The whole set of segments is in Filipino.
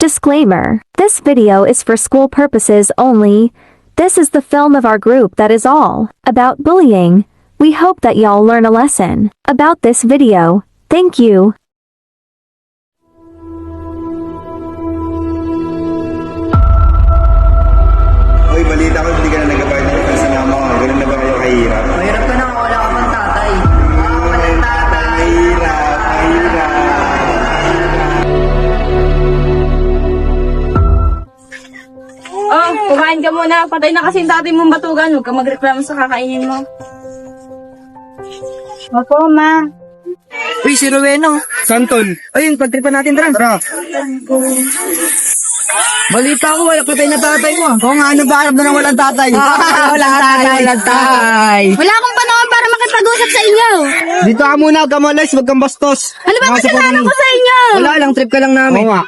Disclaimer. This video is for school purposes only. This is the film of our group that is all about bullying. We hope that y'all learn a lesson about this video. Thank you. Hoy, balita ko, hindi ka na nag-abay na ito sa mama ko. Ganun na ba kayo kahirap? Mahirap ka na, wala ka pang tatay. Walang tatay. Mahirap. Oh, kumain ka muna. Patay na kasi yung tatay mong batugan. Huwag ka magreklamo sa kakainin mo. Opo, ma. Uy, si Rowena. Santon. Ayun, pagtripan natin, tara. Tara. Balita ko, wala patay na tatay mo. Oo nga, ano ba? Alam na walang tatay. Walang tatay. Wala akong panahon para makipag-usap sa inyo. Dito ka muna, huwag ka malis, huwag kang bastos. Ano ba kasalanan ko sa inyo? Wala lang, trip ka lang namin. Oo nga.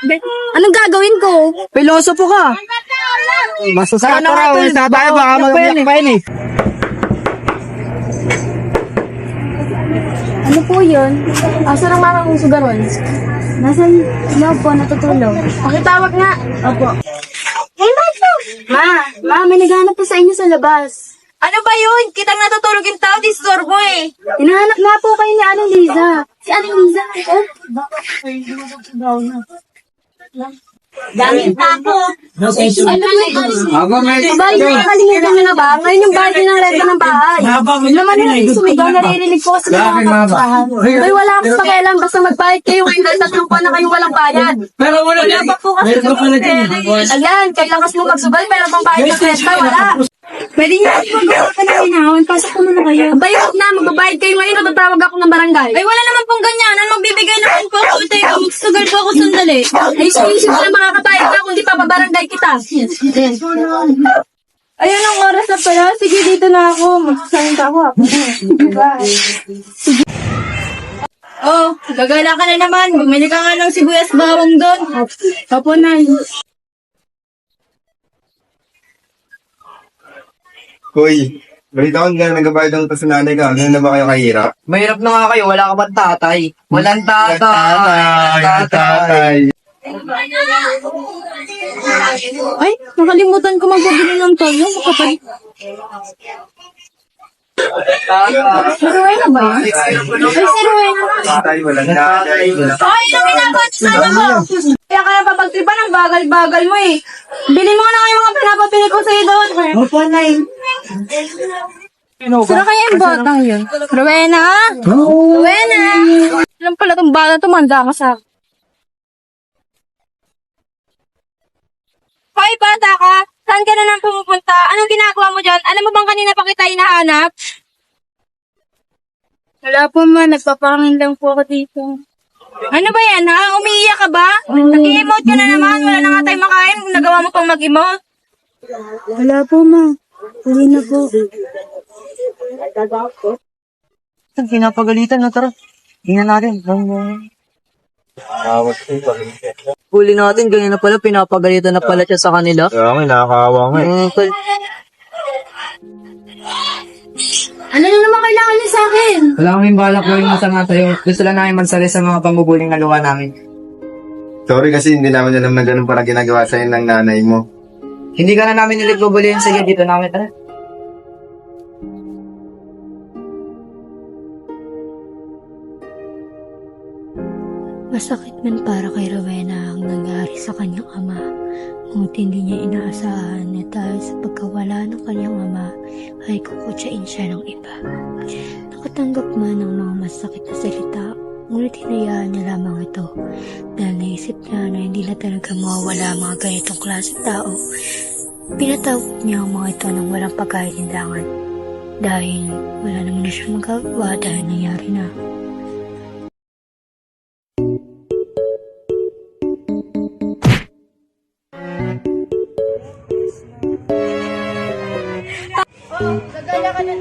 Anong gagawin ko? Pilosopo ka. Bastos Tara ka, na nga, tara. tol. Ulit na tayo, baka Baka mag-umiyak pa yun eh. Ano po yun? Asa ng mama kong sugaron? Nasaan loob po, natutulog. Pakitawag nga. Opo. Hey, Ma, may naghanap po sa inyo sa labas. Ano ba yun? Kitang natutulog yung tao, disturbo eh. Hinahanap nga po kayo ni Aling Liza. Si Aling Liza? Daming tako. Ako may... Bahay yung nakalimutan nyo na ba? Ngayon yung bahay ng renta ng bahay. Naman nila yung sumigaw, naririnig ko sa mga kapatahan. Ay, wala akong pakialam. Basta magbayad kayo. Ngayon dahil 3 buwan na kayong walang bayad. Pero wala Wala pa po kasi sa Ayan, kailangan mo magsugal. Pero pang bayad ng renta, wala. Pwede niyo mag-usapan na hinahon. Pasok ko muna kayo. Abay, huwag na. Magbabayad kayo ngayon. Tatawag ako ng barangay. Ay, wala naman pong ganyan. Ano, magbibigay naman po ako. Teka, magsugal po ako sandali. Ay, sinisip na makakapayag ka kung di pa pabarangay kita. Ayun ang oras na pala. Sige, dito na ako. Magsasalita ako. Sige. Oh, gagala ka na naman. Bumili ka nga ng sibuyas bawang doon. Opo, Nay. Hoy, balita ko, hindi ka na nag-abay ng sa nanay ka. Ganun na ba kayo kahirap? Mahirap na nga kayo, wala ka pang tatay. Walang tatay. Ay, nakalimutan ko magbabili ng toyo. Makapal. Si Rowena ba yun? Ay, si Rowena. Tatay, walang tatay. Ay, yung ginagawa sa mo. Kaya ka na papagtripan ang bagal-bagal mo eh. Bili mo na yung mga pinapapili ko sa'yo doon. Opo, Nay. Sino kaya yung batang yun? Rowena? Rowena! Alam pala itong bata, tumanda ka sa akin. Hoy, bata ka! Saan ka na nang pumupunta? Anong ginagawa mo dyan? Alam mo bang kanina pa kita hinahanap? Wala po ma, nagpapangin lang po ako dito. Ano ba yan ha? Umiiyak ka ba? Nag-emote ka na naman. Wala na nga tayo makain. Nagawa mo pang mag-emote. Wala po, ma. Uwi na po. Pinapagalitan na, tara. Tingnan natin. Huli natin, ganyan na pala, pinapagalitan na pala siya sa kanila. Kaya nga, nakakawa nga eh. Tol. Ano na naman kailangan niyo sa akin? Wala kaming balak gawing masama sa'yo. Gusto lang namin mansali sa mga pambubuling na luwa namin. Sorry kasi hindi namin alam na ganun pala ginagawa sa'yo ng nanay mo. Hindi ka na namin ulit bubulihin. Sige, dito namin, tara. Masakit man para kay Rowena ang nangyari sa kanyang ama. Ngunit hindi niya inaasahan na dahil sa pagkawala ng kanyang ama ay kukutsain siya ng iba. Nakatanggap man ng mga masakit na salita, ngunit hinayaan niya lamang ito dahil naisip niya na hindi na talaga mawawala ang mga ganitong klaseng tao. Pinatawag niya ang mga ito ng walang pagkailangan dahil wala naman na siya magagawa dahil nangyari na. Gagala ka na.